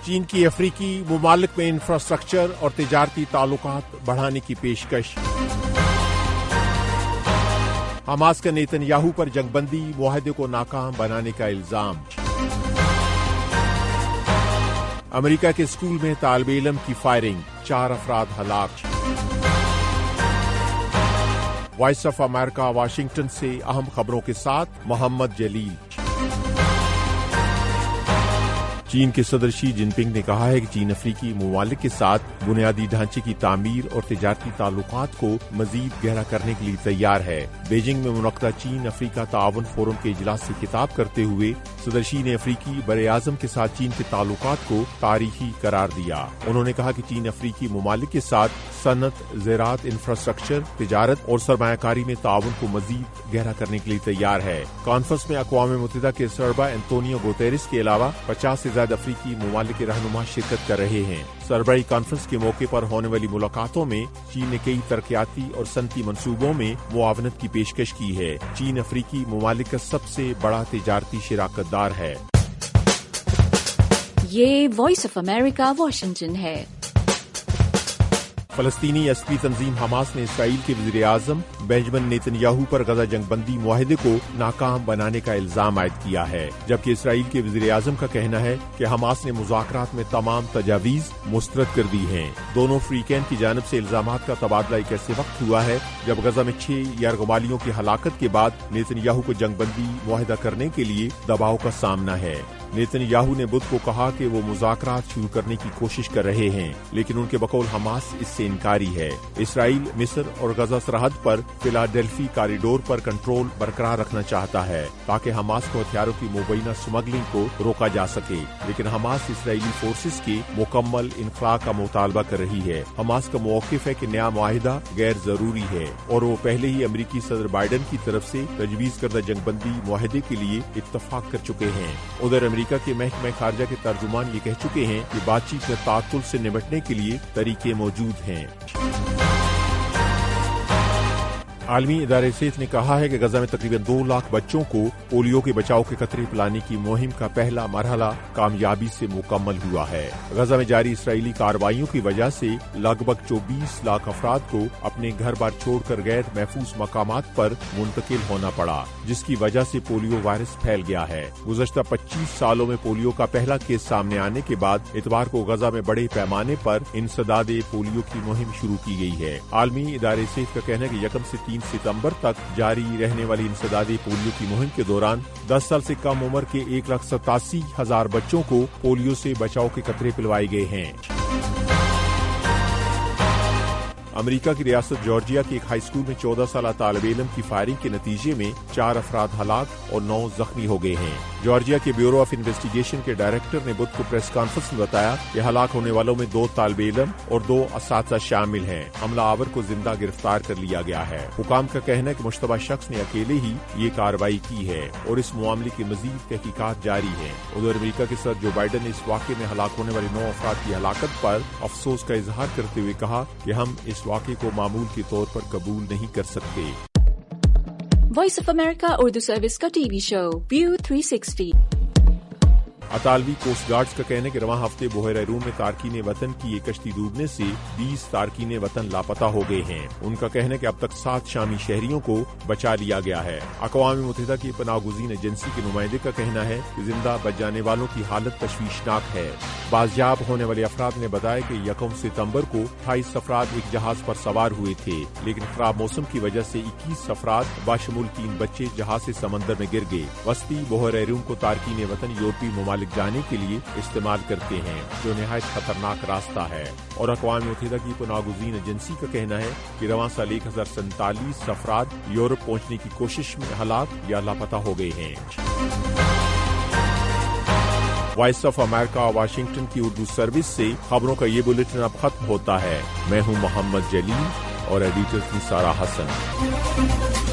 چین کی افریقی ممالک میں انفراسٹرکچر اور تجارتی تعلقات بڑھانے کی پیشکش۔ حماس کا نیتن یاہو پر جنگ بندی معاہدے کو ناکام بنانے کا الزام۔ امریکہ کے اسکول میں طالب علم کی فائرنگ، 4 افراد ہلاک۔ وائس آف امریکہ واشنگٹن سے اہم خبروں کے ساتھ محمد جلیل۔ چین کے صدر شی جن پنگ نے کہا ہے کہ چین افریقی ممالک کے ساتھ بنیادی ڈھانچے کی تعمیر اور تجارتی تعلقات کو مزید گہرا کرنے کے لیے تیار ہے۔ بیجنگ میں منعقدہ چین افریقہ تعاون فورم کے اجلاس سے خطاب کرتے ہوئے صدر شی نے افریقی براعظم کے ساتھ چین کے تعلقات کو تاریخی قرار دیا۔ انہوں نے کہا کہ چین افریقی ممالک کے ساتھ صنعت، زراعت، انفراسٹرکچر، تجارت اور سرمایہ کاری میں تعاون کو مزید گہرا کرنے کے لیے تیار ہے۔ کانفرنس میں اقوام متحدہ کے سربراہ اینٹونیو گوتیرس کے علاوہ 50 سے زیادہ افریقی ممالک کے رہنما شرکت کر رہے ہیں۔ سربراہی کانفرنس کے موقع پر ہونے والی ملاقاتوں میں چین نے کئی ترقیاتی اور صنعتی منصوبوں میں معاونت کی پیشکش کی ہے۔ چین افریقی ممالک کا سب سے بڑا تجارتی شراکت دار ہے۔ یہ وائس آف امریکہ واشنگٹن ہے۔ فلسطینی عسکری تنظیم حماس نے اسرائیل کے وزیر اعظم بنجمن نیتن یاہو پر غزہ جنگ بندی معاہدے کو ناکام بنانے کا الزام عائد کیا ہے، جبکہ اسرائیل کے وزیر اعظم کا کہنا ہے کہ حماس نے مذاکرات میں تمام تجاویز مسترد کر دی ہیں۔ دونوں فریقین کی جانب سے الزامات کا تبادلہ ایک ایسے وقت ہوا ہے جب غزہ میں 6 یرغمالیوں کی ہلاکت کے بعد نیتن یاہو کو جنگ بندی معاہدہ کرنے کے لیے دباؤ کا سامنا ہے۔ نیتن یاہو نے بدھ کو کہا کہ وہ مذاکرات شروع کرنے کی کوشش کر رہے ہیں، لیکن ان کے بقول حماس اس سے انکاری ہے۔ اسرائیل مصر اور غزہ سرحد پر فلاڈیلفی کاریڈور پر کنٹرول برقرار رکھنا چاہتا ہے تاکہ حماس کو ہتھیاروں کی مبینہ سمگلنگ کو روکا جا سکے، لیکن حماس اسرائیلی فورسز کے مکمل انخلاء کا مطالبہ کر رہی ہے۔ حماس کا موقف ہے کہ نیا معاہدہ غیر ضروری ہے اور وہ پہلے ہی امریکی صدر بائیڈن کی طرف سے تجویز کردہ جنگ بندی معاہدے کے لیے اتفاق کر چکے ہیں۔ ادھر امریکہ کے محکمہ خارجہ کے ترجمان یہ کہہ چکے ہیں کہ بات چیت میں تعطل سے نمٹنے کے لیے طریقے موجود ہیں۔ عالمی ادارے صحت نے کہا ہے کہ غزہ میں تقریباً 2 لاکھ بچوں کو پولیو کے بچاؤ کے قطرے پلانے کی مہم کا پہلا مرحلہ کامیابی سے مکمل ہوا ہے۔ غزہ میں جاری اسرائیلی کارروائیوں کی وجہ سے لگ بھگ 24 لاکھ افراد کو اپنے گھر بار چھوڑ کر غیر محفوظ مقامات پر منتقل ہونا پڑا، جس کی وجہ سے پولیو وائرس پھیل گیا ہے۔ گزشتہ 25 سالوں میں پولیو کا پہلا کیس سامنے آنے کے بعد اتوار کو غزہ میں بڑے پیمانے پر انسداد پولیو کی مہم شروع کی گئی ہے۔ عالمی ادارے صحت کا کہنا ہے کہ 1 سے 3 ستمبر تک جاری رہنے والی انسداد پولیو کی مہم کے دوران 10 سال سے کم عمر کے 1,87,000 بچوں کو پولیو سے بچاؤ کے قطرے پلوائے گئے ہیں۔ امریکہ کی ریاست جارجیا کے ایک ہائی اسکول میں 14 سالہ طالب علم کی فائرنگ کے نتیجے میں 4 افراد ہلاک اور 9 زخمی ہو گئے ہیں۔ جارجیا کے بیورو آف انویسٹیگیشن کے ڈائریکٹر نے بدھ کو پریس کانفرنس میں بتایا کہ ہلاک ہونے والوں میں 2 طالب علم اور 2 اساتذہ شامل ہیں۔ حملہ آور کو زندہ گرفتار کر لیا گیا ہے۔ حکام کا کہنا ہے کہ مشتبہ شخص نے اکیلے ہی یہ کارروائی کی ہے اور اس معاملے کی مزید تحقیقات جاری ہیں۔ ادھر امریکہ کے صدر جو بائیڈن نے اس واقعے میں ہلاک ہونے والے 9 افراد کی ہلاکت پر افسوس کا اظہار کرتے ہوئے کہا کہ ہم اس واقعے کو معمول کے طور پر قبول نہیں کر سکتے۔ Voice of America Urdu service کا ٹی وی شو ویو 360۔ اطالوی کوسٹ گارڈز کا کہنا ہے کہ رواں ہفتے بحیرہ روم میں تارکین وطن کی ایک کشتی ڈوبنے سے 20 تارکین وطن لاپتہ ہو گئے ہیں۔ ان کا کہنا ہے کہ اب تک 7 شامی شہریوں کو بچا لیا گیا ہے۔ اقوام متحدہ کی پناہ گزین ایجنسی کے نمائندے کا کہنا ہے کہ زندہ بچ جانے والوں کی حالت تشویشناک ہے۔ بازیاب ہونے والے افراد نے بتایا کہ 1 ستمبر کو 28 افراد ایک جہاز پر سوار ہوئے تھے، لیکن خراب موسم کی وجہ سے 21 افراد بشمول 3 بچے جہاز سے سمندر میں گر گئے۔ وسطی بحیرہ روم کو تارکین وطن یورپی ممالک جانے کے لیے استعمال کرتے ہیں، جو نہایت خطرناک راستہ ہے، اور اقوام متحدہ کی پناہ گزین ایجنسی کا کہنا ہے کہ رواں سال 1047 افراد یورپ پہنچنے کی کوشش میں ہلاک یا لاپتہ ہو گئے ہیں۔ وائس آف امریکہ واشنگٹن کی اردو سروس سے خبروں کا یہ بلیٹن اب ختم ہوتا ہے۔ میں ہوں محمد جلیل اور ایڈیٹر نثارہ حسن۔